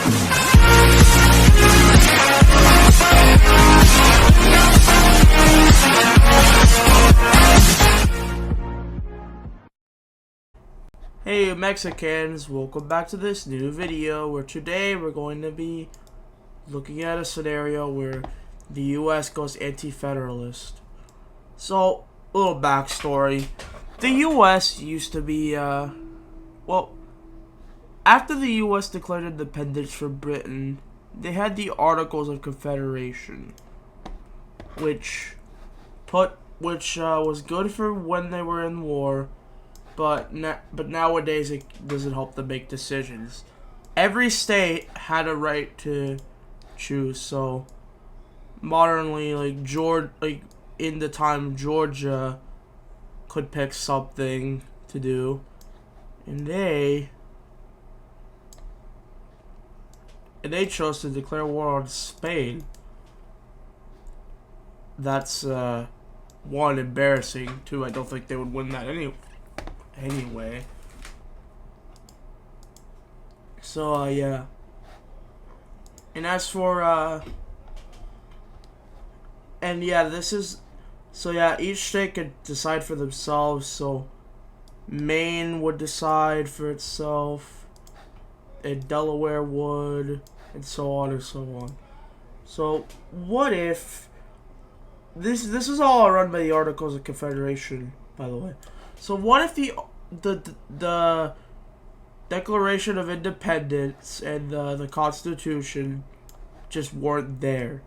Hey Mexicans, welcome back to this new video where today we're going to be looking at a scenario where the US goes anti-federalist. So, a little backstory. The US used to be, well, after the US declared independence from Britain, they had the Articles of Confederation, which was good for when they were in war. But nowadays it doesn't help them make decisions. Every state had a right to choose. So modernly, in the time, Georgia could pick something to do, and they chose to declare war on Spain. That's one, embarrassing. Two, I don't think they would win that anyway. So yeah. And as for each state could decide for themselves. So Maine would decide for itself, and Delaware would, and so on and so on. So what if this is all run by the Articles of Confederation, by the way. So what if the Declaration of Independence and the Constitution just weren't there,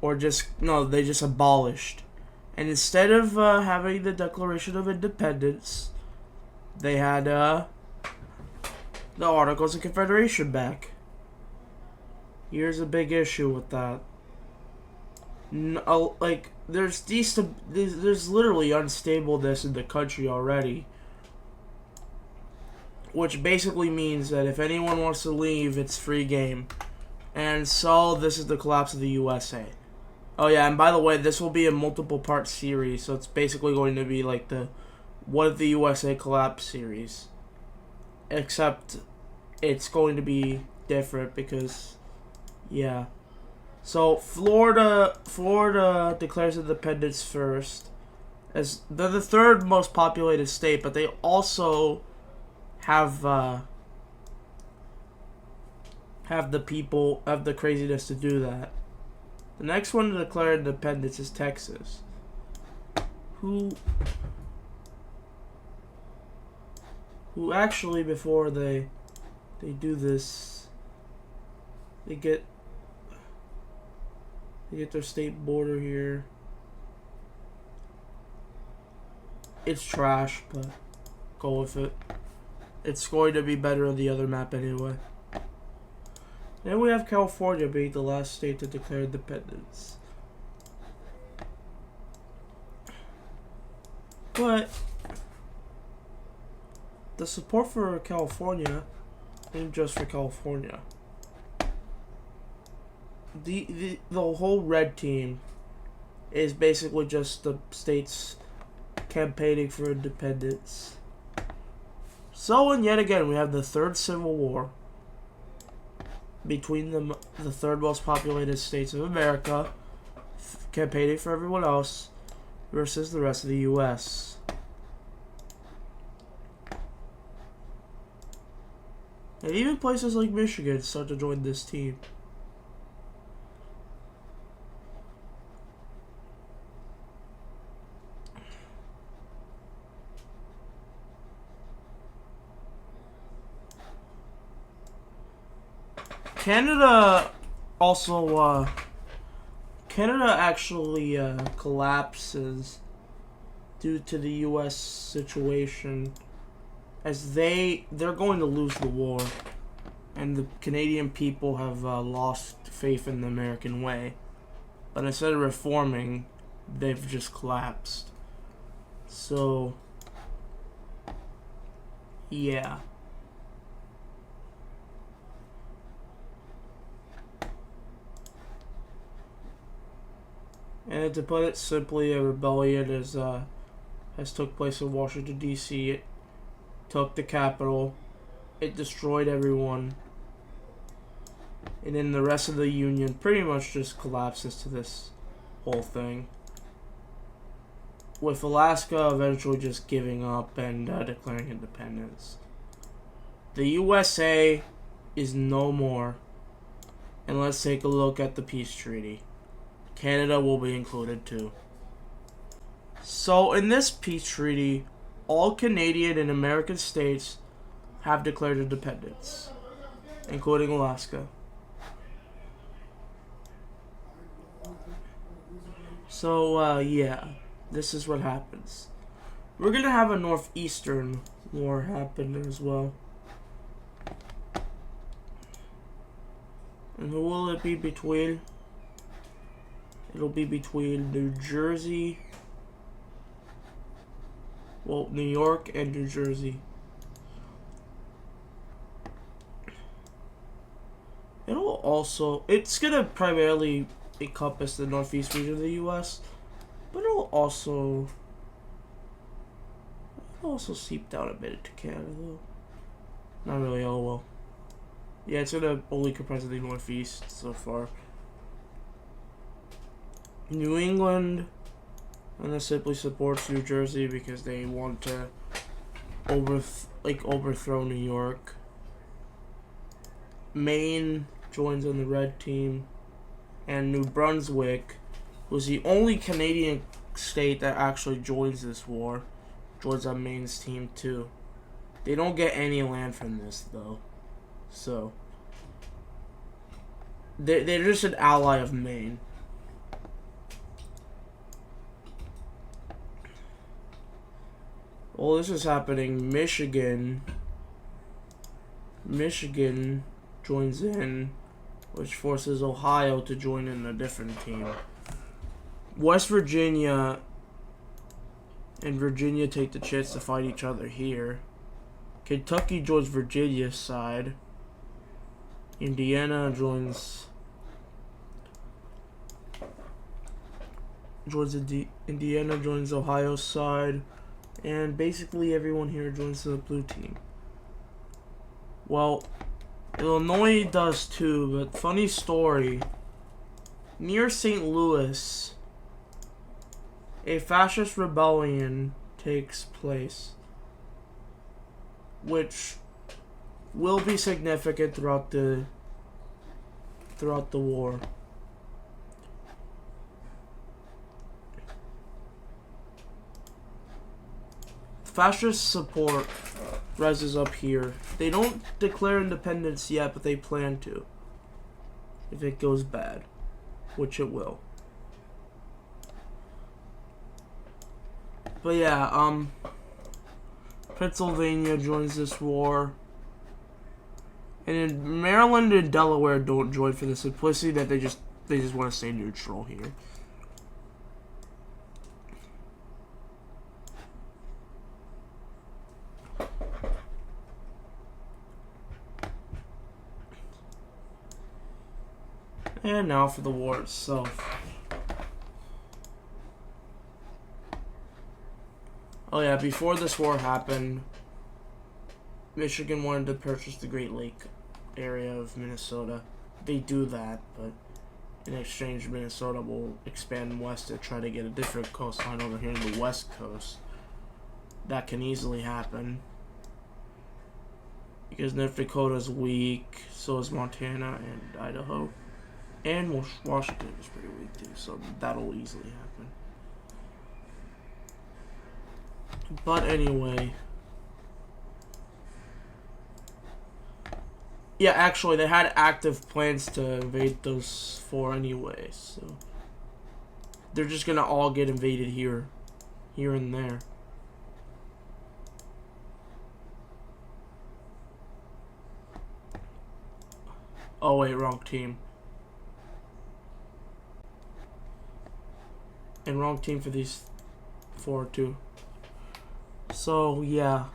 or they just abolished, and instead of having the Declaration of Independence, they had the Articles of Confederation back? Here's a big issue with that. There's literally unstableness in the country already, which basically means that if anyone wants to leave, it's free game. And so this is the collapse of the USA. Oh yeah, and by the way, this will be a multiple part series, so it's basically going to be like the What If the USA Collapsed series, except it's going to be different because, yeah. So Florida declares independence first, as they're the third most populated state, but they also have the craziness to do that. The next one to declare independence is Texas, who actually, before they do this, they get their state border here. It's trash, but go with it. It's going to be better on the other map anyway. Then we have California being the last state to declare independence. But the support for California ain't just for California. The whole red team is basically just the states campaigning for independence. So, and yet again, we have the third civil war between the third most populated states of America campaigning for everyone else versus the rest of the US. And even places like Michigan start to join this team. Canada actually collapses due to the U.S. situation, as they're going to lose the war, and the Canadian people have lost faith in the American way. But instead of reforming, they've just collapsed. So, yeah. And to put it simply, a rebellion has took place in Washington, D.C. It took the Capitol. It destroyed everyone. And then the rest of the Union pretty much just collapses to this whole thing, with Alaska eventually just giving up and declaring independence. The USA is no more. And let's take a look at the peace treaty. Canada will be included too. So in this peace treaty, all Canadian and American states have declared independence, including Alaska. So, yeah, this is what happens. We're gonna have a northeastern war happen as well. And who will it be between? It'll be between New Jersey, well, New York and New Jersey. It's gonna primarily encompass the northeast region of the U.S., but it'll also seep down a bit into Canada, though. Not really, oh well. Yeah, it's gonna only comprise of the northeast so far. New England, and that simply supports New Jersey because they want to overthrow New York. Maine joins on the red team, and New Brunswick was the only Canadian state that actually joins this war. Joins on Maine's team too. They don't get any land from this though, so they're just an ally of Maine. Well, this is happening. Michigan joins in, which forces Ohio to join in a different team. West Virginia and Virginia take the chance to fight each other here. Kentucky joins Virginia's side. Indiana joins Ohio's side. And basically everyone here joins the blue team. Well, Illinois does too, but funny story. Near St. Louis, a fascist rebellion takes place, which will be significant throughout the war. Fascist support rises up here. They don't declare independence yet, but they plan to. If it goes bad, which it will. But yeah, Pennsylvania joins this war. And then Maryland and Delaware don't join for the simplicity that they just want to stay neutral here. And now for the war itself. Oh yeah, before this war happened, Michigan wanted to purchase the Great Lake area of Minnesota. They do that, but in exchange, Minnesota will expand west to try to get a different coastline over here in the west coast. That can easily happen. Because North Dakota's weak, so is Montana and Idaho. And Washington is pretty weak too, so that'll easily happen. But anyway. Yeah, actually, they had active plans to invade those four anyway, so they're just gonna all get invaded here and there. Oh wait, wrong team. And wrong team for these four too. So yeah.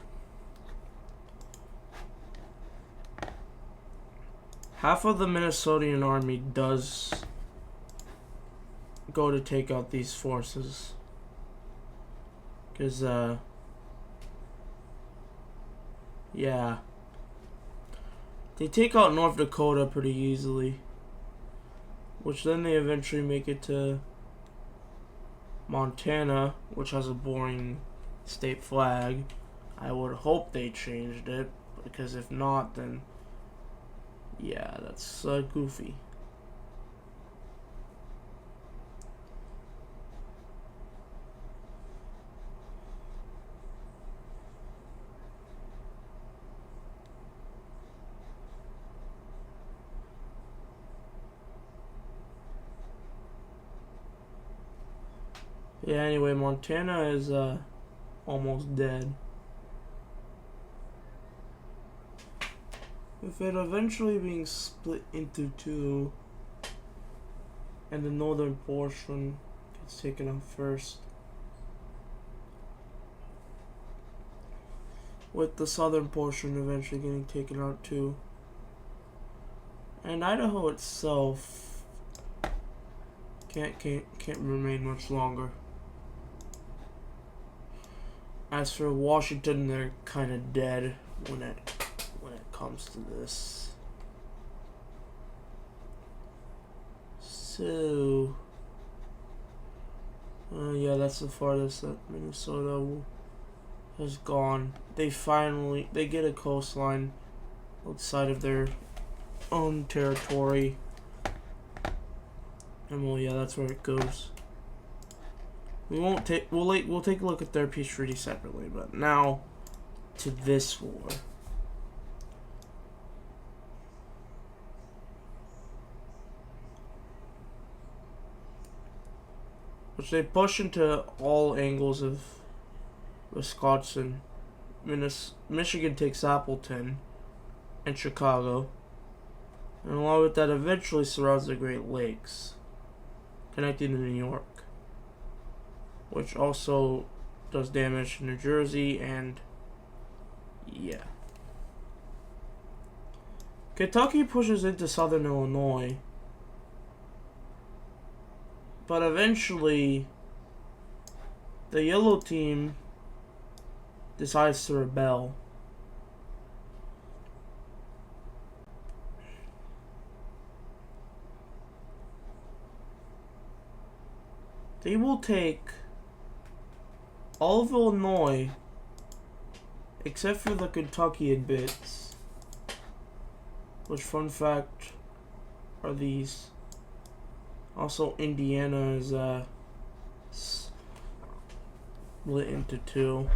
Half of the Minnesotan army does go to take out these forces. Because, yeah. They take out North Dakota pretty easily, which then they eventually make it to Montana, which has a boring state flag. I would hope they changed it, because if not, then yeah, that's goofy. Yeah, anyway, Montana is almost dead. With it eventually being split into two, and the northern portion gets taken out first, with the southern portion eventually getting taken out too. And Idaho itself can't remain much longer. As for Washington, they're kind of dead when it comes to this. So, yeah, that's the farthest that Minnesota has gone. They get a coastline outside of their own territory, and well, yeah, that's where it goes. We'll take a look at their peace treaty separately, but now to this war. Which they push into all angles of Wisconsin. Michigan takes Appleton and Chicago, and along with that eventually surrounds the Great Lakes, connecting to New York, which also does damage to New Jersey, and yeah. Kentucky pushes into southern Illinois, but eventually the yellow team decides to rebel. They will take all of Illinois, except for the Kentuckian bits, which, fun fact, are these. Also, Indiana is split into two.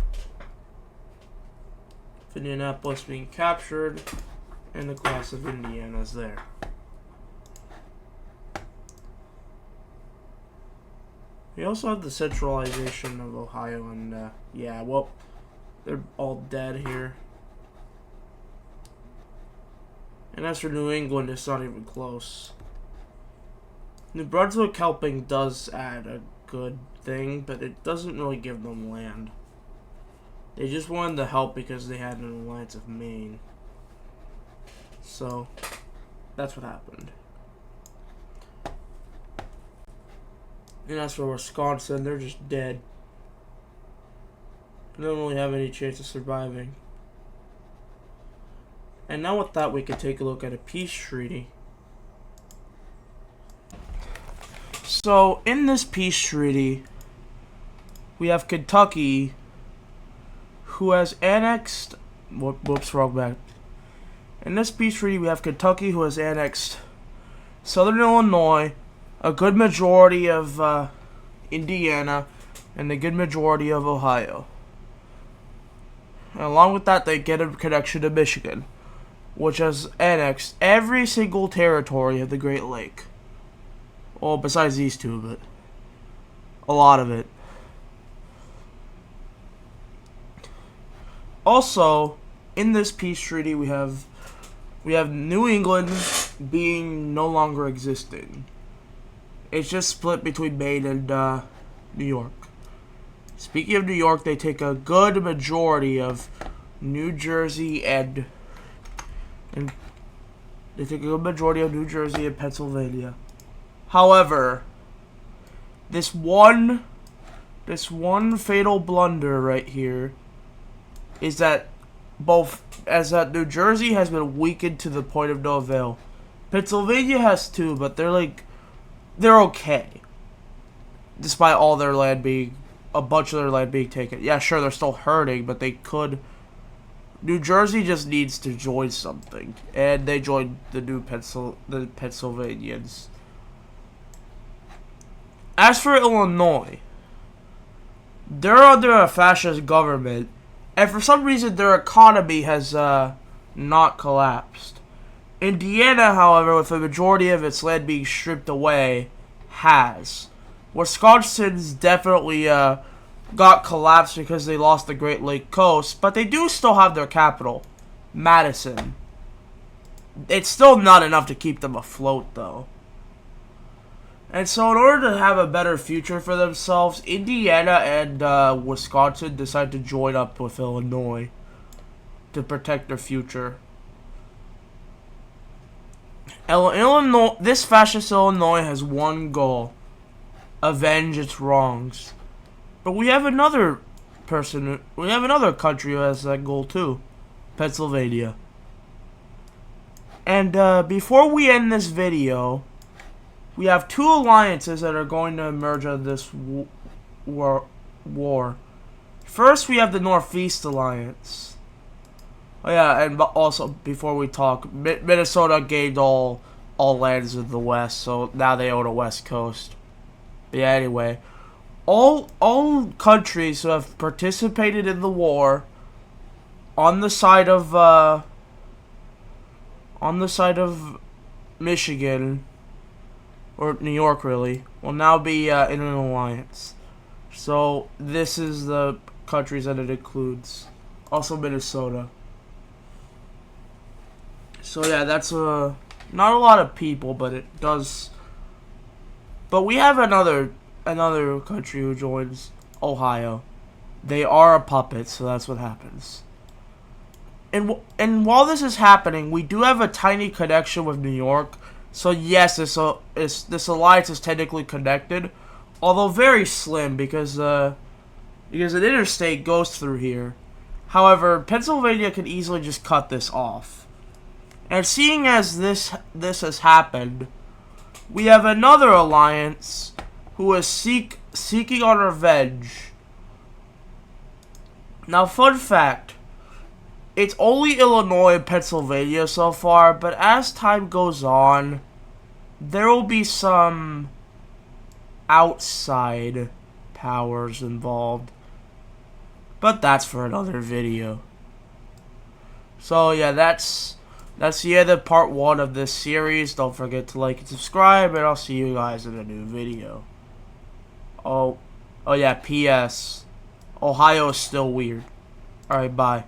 Indianapolis being captured, and the class of Indiana is there. We also have the centralization of Ohio, and yeah, well, they're all dead here. And as for New England, it's not even close. New Brunswick helping does add a good thing, but it doesn't really give them land. They just wanted the help because they had an alliance of Maine. So, that's what happened. And as for Wisconsin, they're just dead. They don't really have any chance of surviving. And now with that, we can take a look at a peace treaty. So, in this peace treaty, we have Kentucky, who has annexed... Whoops, wrong back. In this peace treaty, we have Kentucky, who has annexed southern Illinois, a good majority of Indiana, and a good majority of Ohio. And along with that, they get a connection to Michigan, which has annexed every single territory of the Great Lake. Well, besides these two, but a lot of it. Also, in this peace treaty, we have New England being no longer existing. It's just split between Maine and New York. Speaking of New York, they take a good majority of New Jersey and they take a good majority of New Jersey and Pennsylvania. However, this one fatal blunder right here is that both as that New Jersey has been weakened to the point of no avail. Pennsylvania has too, but they're okay, despite all their land being a bunch of their land being taken. Yeah, sure, they're still hurting, but they could. New Jersey just needs to join something, and they joined the the Pennsylvanians. As for Illinois, they're under a fascist government, and for some reason their economy has not collapsed. Indiana, however, with a majority of its land being stripped away, has. Wisconsin's definitely got collapsed because they lost the Great Lake coast, but they do still have their capital, Madison. It's still not enough to keep them afloat, though. And so in order to have a better future for themselves, Indiana and Wisconsin decide to join up with Illinois to protect their future. Illinois, this fascist Illinois has one goal: avenge its wrongs. But we have another country who has that goal too, Pennsylvania. And before we end this video, we have two alliances that are going to emerge out of this war. First, we have the Northeast Alliance. Oh yeah, and also before we talk, Minnesota gained all lands in the West, so now they own a West Coast. But yeah, anyway, all countries who have participated in the war on the side of Michigan, or New York really, will now be in an alliance. So this is the countries that it includes. Also Minnesota. So yeah, that's not a lot of people, but it does. But we have another country who joins, Ohio. They are a puppet, so that's what happens. And while this is happening, we do have a tiny connection with New York. So yes, this alliance is technically connected, although very slim because an interstate goes through here. However, Pennsylvania can easily just cut this off. And seeing as this has happened, we have another alliance who is seeking on revenge. Now, fun fact, it's only Illinois and Pennsylvania so far, but as time goes on, there will be some outside powers involved. But that's for another video. So yeah, that's the end of part 1 of this series. Don't forget to like and subscribe, and I'll see you guys in a new video. Oh yeah, P.S. Ohio is still weird. Alright, bye.